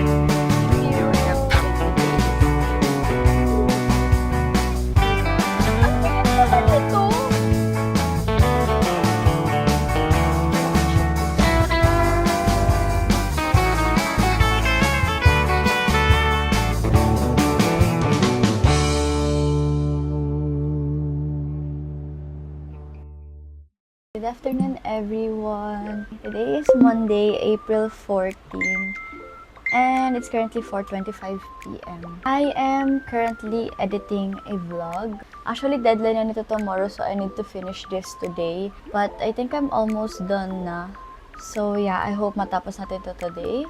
Good afternoon, everyone. Today is Monday, April 14, and it's currently 4:25 p.m. I am currently editing a vlog. Actually, deadline na nito tomorrow, so I need to finish this today. But I think I'm almost done na. So yeah, I hope matapos natin ito today.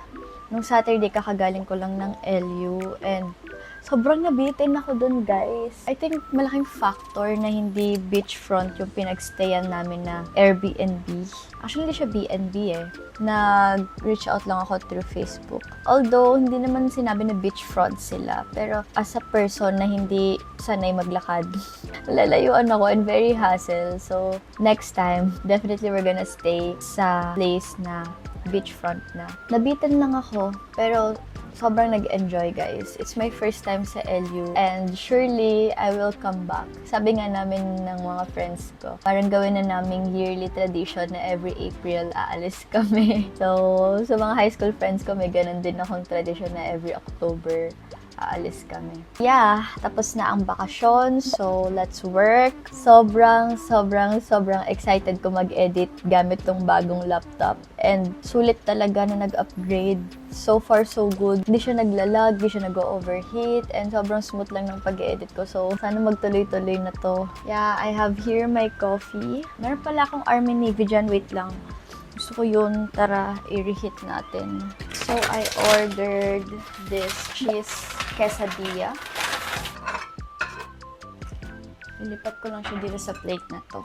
Nung Saturday, kakagaling ko lang ng LU, and sobrang nabitin ako dun, guys. I think malaking factor na hindi beachfront yung pinagstayan namin na Airbnb. Actually, hindi siya B&B eh. Nag-reach out lang ako through Facebook. Although, hindi naman sinabi na beachfront sila. Pero as a person na hindi sanay maglakad, lalayuan ako and very hassle. So, next time, definitely we're gonna stay sa place na beachfront na. Nabitin lang ako, pero sobrang nag-enjoy, guys. It's my first time sa LU and surely I will come back. Sabi nga namin ng mga friends ko, parang gawin na naming yearly tradition na every April aalis kami. So, sa mga high school friends ko, may ganun din akong tradition na every October aalis kami. Yeah, tapos na ang bakasyon, so let's work. Sobrang excited ko mag-edit gamit tong bagong laptop. And sulit talaga na nag-upgrade. So far, so good. Hindi siya naglalag, hindi siya nag-overheat, and sobrang smooth lang ng pag-edit ko. So, sana magtuloy-tuloy na to. Yeah, I have here my coffee. Meron pala akong Army Navy dyan. Wait lang. Gusto ko yun. Tara, i-reheat natin. So, I ordered this cheese quesadilla. Ilipat ko lang siya dito sa plate na to.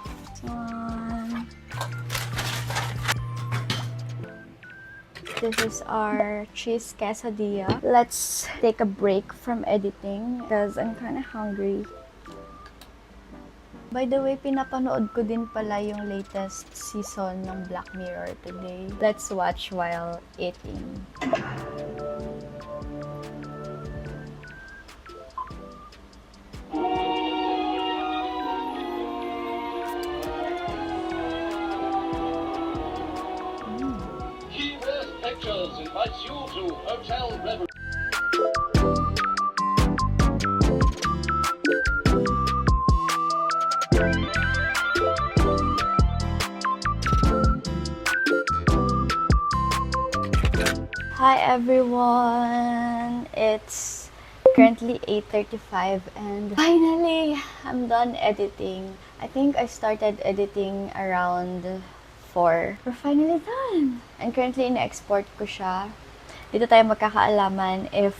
This is our cheese quesadilla. Let's take a break from editing because I'm kind of hungry. By the way, pinapanood ko din pala yung latest season ng Black Mirror today. Let's watch while eating. Key West Pictures invites you to Hotel Reverie. Hi everyone! It's currently 8:35 and finally, I'm done editing. I think I started editing around 4. We're finally done! And currently, ina-export ko siya. Dito tayo magkakaalaman if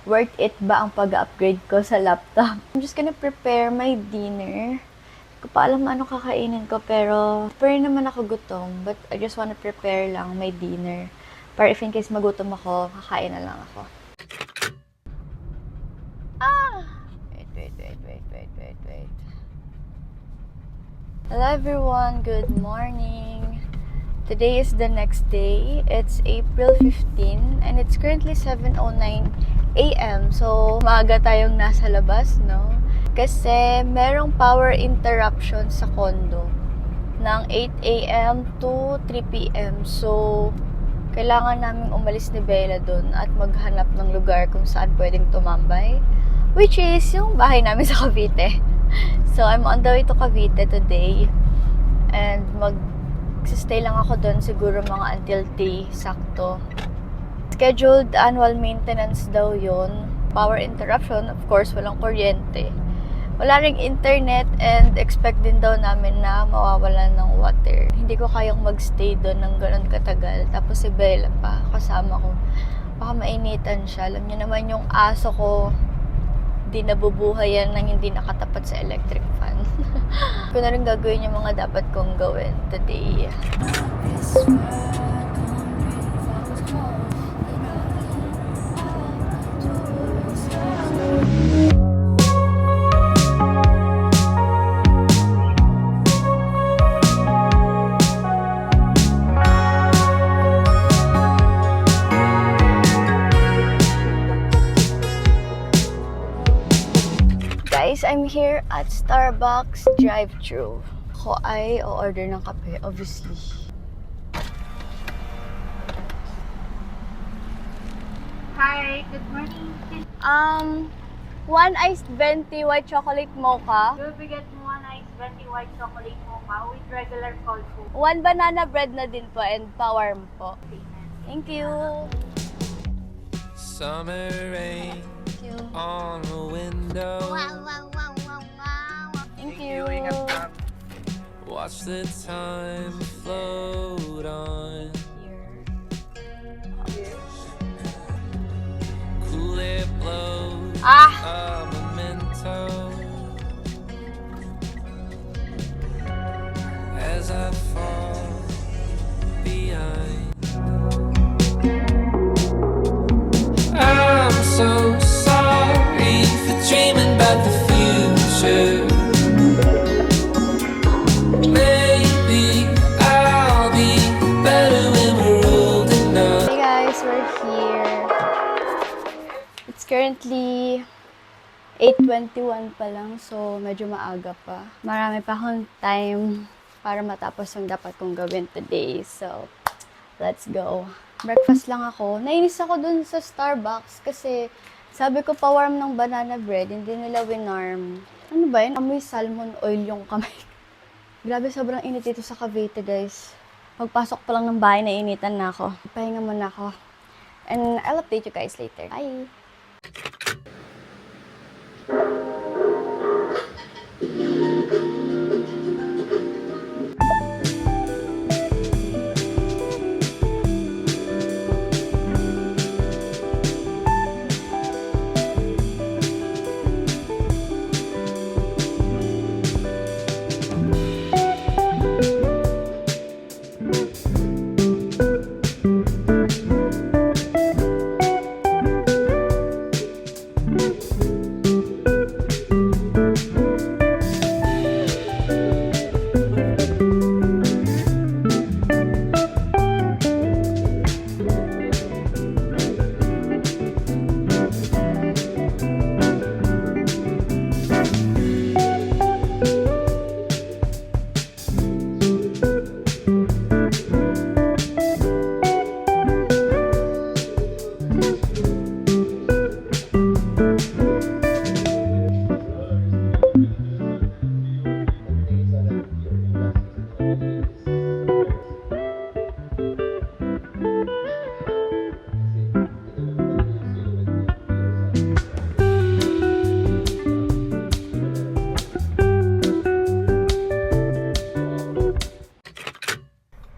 worth it ba ang pag-upgrade ko sa laptop. I'm just gonna prepare my dinner. Hindi ko pa alam ano kakainin ko, pero naman ako gutom. But I just wanna prepare lang my dinner. Para if in case magutom ako, kakain na lang ako. Wait. Hello everyone, good morning. Today is the next day. It's April 15 and it's currently 7:09 a.m. So, maaga tayong nasa labas, no? Kasi merong power interruption sa condo ng 8 a.m. to 3 p.m. So, kailangan namin umalis ni Bella dun at maghanap ng lugar kung saan pwedeng tumambay. Which is yung bahay namin sa Cavite. So, I'm on the way to Cavite today. And mag-stay lang ako dun siguro mga until 3, sakto. Scheduled annual maintenance daw yun. Power interruption, of course, walang kuryente. Wala ring internet and expect din daw namin na mawawalan ng water. Hindi ko kayang magstay doon ng ganun katagal. Tapos si Bella pa, kasama ko. Baka mainitan siya. Alam niyo naman yung aso ko, di nabubuhay yan nang hindi nakatapat sa electric fan. Ko na rin gagawin yung mga dapat kong gawin today. I'm here at Starbucks drive-thru. Ako ay o-order ng kape, obviously. Hi, good morning. One iced venti white chocolate mocha, You'll be getting one iced venti white chocolate mocha with regular cold food. one banana bread na din po, and pawarm po. Thank you. Summer rain Thank you. on the window. Thank you. Watch the time float on. Cool air blows a memento as I fall behind. I'm so sorry for dreaming about the future. Maybe I'll be better when we're old enough. Hey guys, we're here. It's currently 8:21 pa lang, so medyo maaga pa. Marami pa akong time para matapos ang dapat kong gawin today. So, let's go. Breakfast lang ako. Nainis ako dun sa Starbucks kasi sabi ko pa-warm ng banana bread, hindi nila winarm. Ano ba yun? Amoy salmon oil yung kamay. Grabe, sobrang init dito sa Cavite, guys. Pagpasok pa lang ng bahay, nainitan na ako. Pahinga muna ako. And I'll update you guys later. Bye!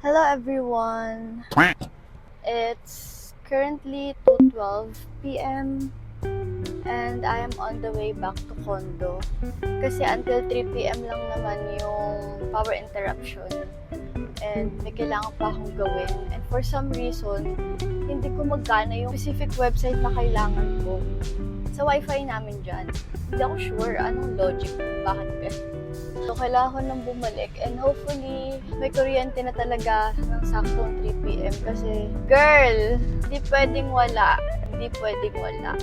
Hello everyone! It's currently 2:12 p.m. and I am on the way back to condo. Kasi until 3 p.m. lang naman yung power interruption. And may kailangan pa akong gawin. And for some reason, hindi ko magana yung specific website na kailangan ko. Sa wifi namin dyan. Hindi ako sure anong logic kung bakit ganun. So, kailangan ko nang bumalik and hopefully may kuryente na talaga ng saktong 3 p.m. Kasi, girl, hindi pwedeng wala. Hindi pwedeng wala.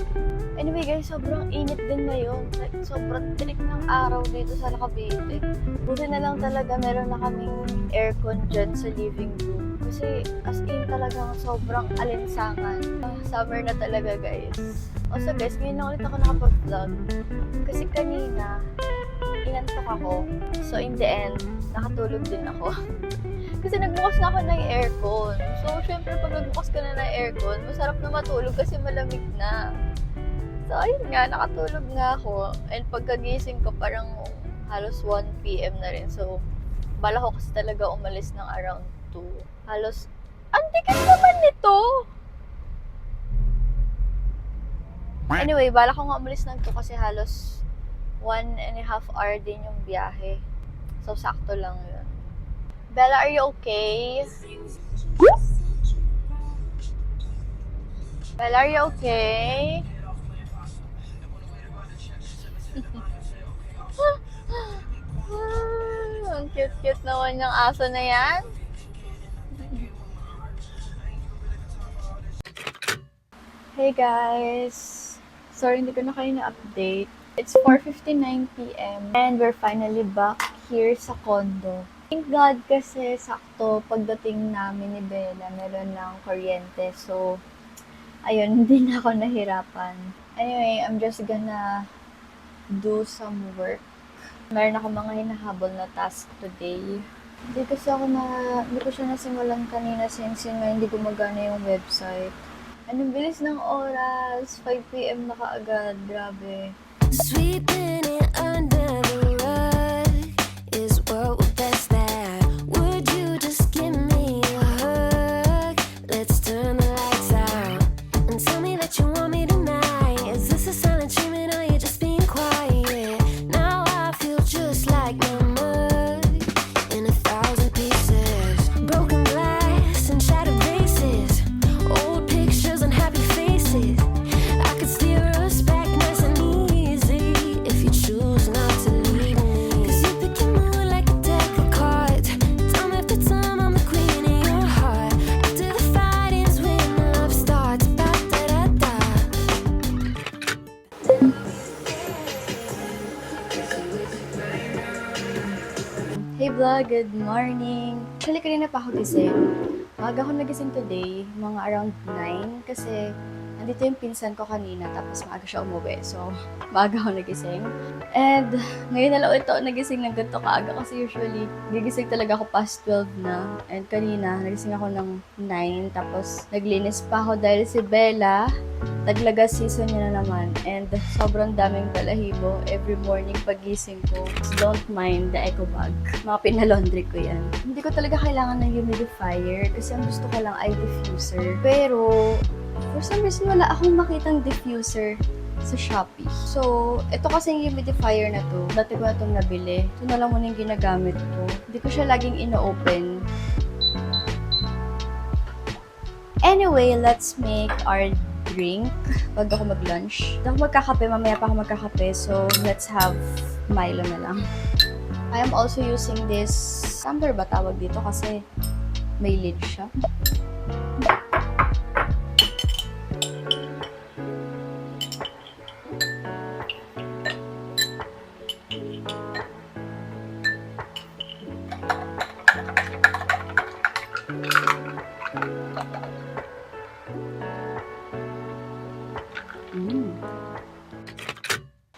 Anyway guys, sobrang init din ngayon. Like, sobrang tirik ng araw dito sa Cavite. Buti na lang talaga meron na kaming aircon dyan sa living room. Kasi as in talagang sobrang alinsangan. Summer na talaga guys. Also guys, ngayon na ulit ako nakapag-vlog. Kasi kanina, inantok ako. So in the end, nakatulog din ako. Kasi nagbukas na ako ng aircon. So syempre pag nagbukas ka na ng aircon, masarap na matulog kasi malamig na. So ayun nga, nakatulog nga ako. And pagkagising ko parang halos 1 p.m. na rin. So bala ko kasi talaga umalis ng around 2. Halos, ang tikas naman nito! Anyway, bala ko nga umalis ng 2 kasi halos 1.5 hour din yung biyahe. So, sakto lang yun. Bella, are you okay? Bella, are you okay? Ang cute-cute naman yung aso na yan. Hey guys! Sorry, hindi ko na kayo na-update. It's 4:59 p.m. and we're finally back here sa condo. Thank God kasi sakto pagdating namin ni Bella, meron ng kuryente. So, ayun, hindi na ako nahirapan. Anyway, I'm just gonna do some work. Meron ako mga hinahabol na task today. Hindi ko siya nasimulan kanina since yun nga hindi gumagana yung website. Anong bilis ng oras, 5 p.m. na kaagad, grabe. Sweeping it under the rug is what we're best at. Would you just give me a hug? Let's turn the lights out and tell me that you want me tonight. Is this a silent treatment or you just being quiet? Now I feel just like my mug in 1,000 pieces. Broken glass and shattered vases, old pictures and happy faces. I could steer us back nice and easy if you choose not to leave me. 'Cause you pick your mood like a deck of cards. Time after time I'm the queen of your heart. After the fight is when love starts. Ba-da-da-da. Hey vlog, good morning! Actually, kanina pa ako gising. Maaga ako nagising today, mga around 9, kasi nandito yung pinsan ko kanina, tapos maaga siya umuwi. So, maaga ako nagising. And ngayon na lang ito nagising ng ganito kaaga kasi usually gigising talaga ako past 12 na. And kanina, nagising ako ng 9, tapos naglinis pa ako dahil si Bella, taglaga season niya na naman. And sobrang daming balahibo every morning pagising ko. So don't mind the eco bag. Mga pinalaundry ko yan. Hindi ko talaga kailangan ng humidifier kasi ang gusto ko lang ay diffuser. Pero for some reason wala akong makitang diffuser sa Shopee. So, ito kasi yung humidifier na to. Dati ko na itong nabili. Ito na lang muna yung ginagamit ko. Hindi ko siya laging ino-open. Anyway, let's make our drink pag ako mag-lunch. Hindi ako magkakape, mamaya pa ako magkakape. So, let's have Milo na lang. I am also using this, tumbler ba tawag dito kasi may lid siya.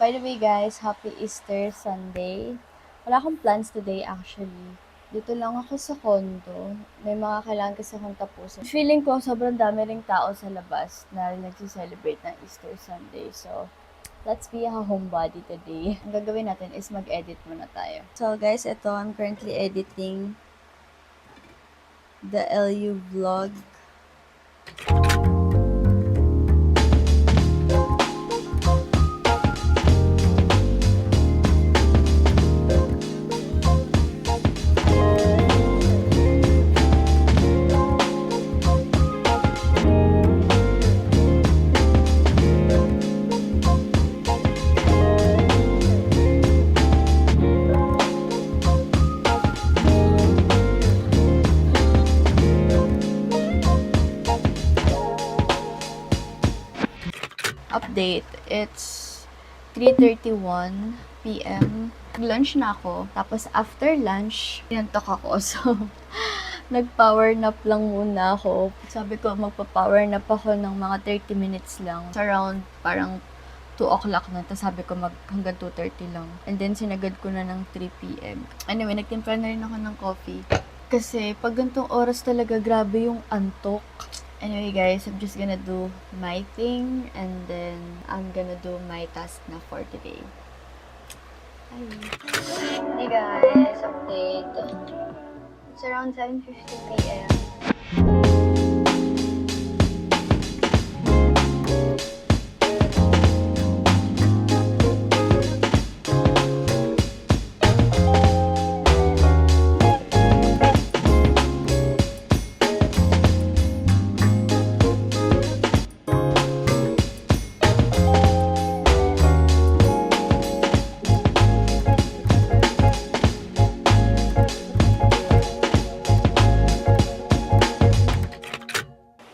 By the way guys, happy Easter Sunday. Wala akong plans today actually. Dito lang ako sa condo. May mga kailangan kasi akong tapusin. Feeling ko sobrang dami ring tao sa labas na nagsi-celebrate ng Easter Sunday. So, let's be a homebody today. Ang gagawin natin is mag-edit muna tayo. So guys, ito, I'm currently editing the LU vlog. Update, it's 3:31 p.m. Lunch na ako. Tapos after lunch, pinantok ako. So, nag-power nap lang muna ako. Sabi ko, magpa-power nap ako ng mga 30 minutes lang. It's around parang 2 o'clock na. Tapos sabi ko, hanggang 2:30 lang. And then, sinagad ko na ng 3 p.m. Anyway, nagtimpla na rin ako ng coffee. Kasi, pag ganitong oras talaga, grabe yung antok. Anyway guys, I'm just gonna do my thing and then I'm gonna do my task na for today. Hi! Hey guys, update. It's around 7:50 p.m.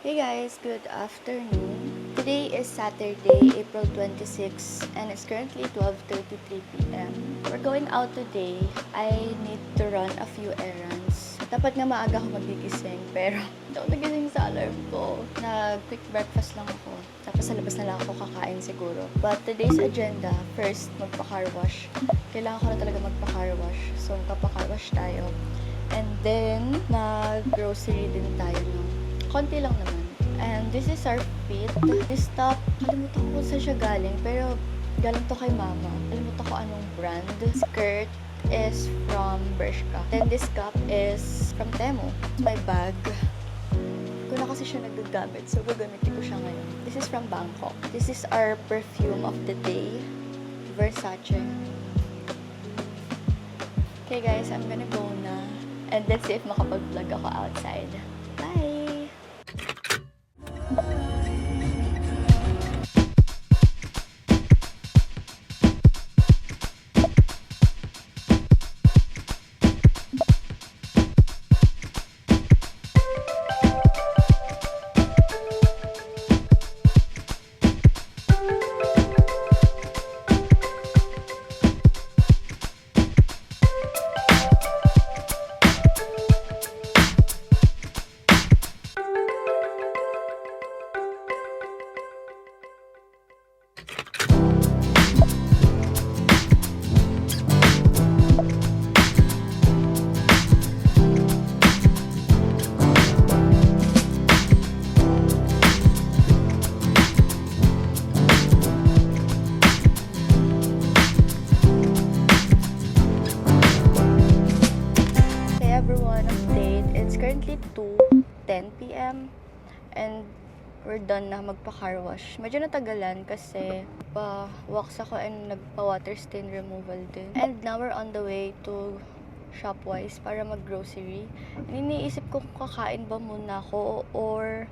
Hey guys, good afternoon. Today is Saturday, April 26, and it's currently 12:33 p.m. We're going out today. I need to run a few errands. Dapat nga maaga ako magigising, pero hindi ako nagising sa alarm ko. Nag-quick breakfast lang ako. Tapos sa labas na lang ako kakain siguro. But today's agenda, first, magpa-car wash. Kailangan ko na talaga magpa-car wash. So, magpa-car wash tayo. And then, nag-grocery din tayo. No? Konti lang naman. And this is our fit. This top, kalimutan ko kung saan siya galing. Pero galing to kay mama. Kalimutan ko anong brand. Skirt is from Bershka. Then this cup is from Temu. My bag. Ko na kasi siya nagagamit. So gagamitin ko siya ngayon. This is from Bangkok. This is our perfume of the day. Versace. Okay guys, I'm gonna go na. And let's see if makapag-vlog ako outside. Bye! Currently 2:10 p.m. and we're done na magpa-car wash. Medyo natagalan kasi pa-wax ako and nagpa-water stain removal din. And now we're on the way to Shopwise para mag-grocery. Iniisip ko kung kakain ba muna ako or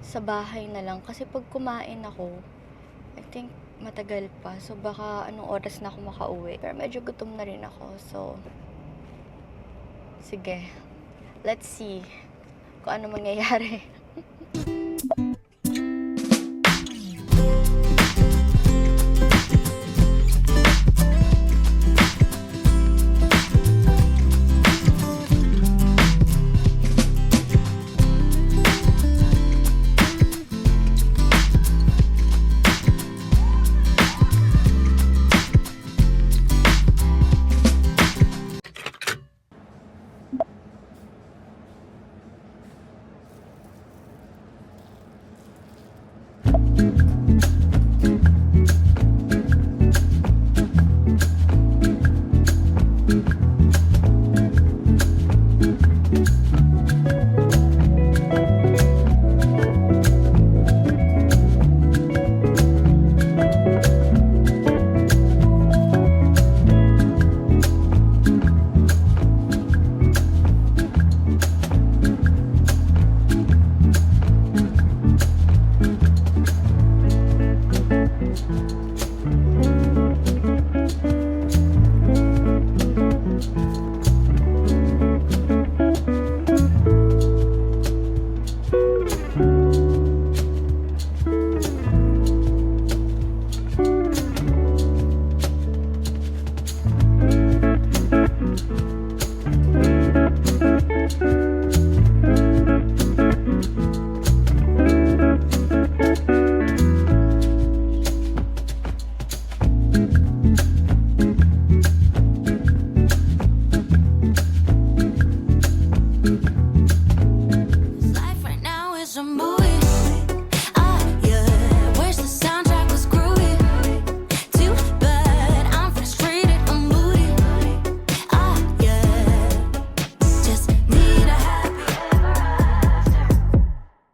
sa bahay na lang. Kasi pag kumain ako, I think matagal pa. So baka anong oras na ako makauwi. Pero medyo gutom na rin ako. So, sige. Let's see kung ano mangyayari.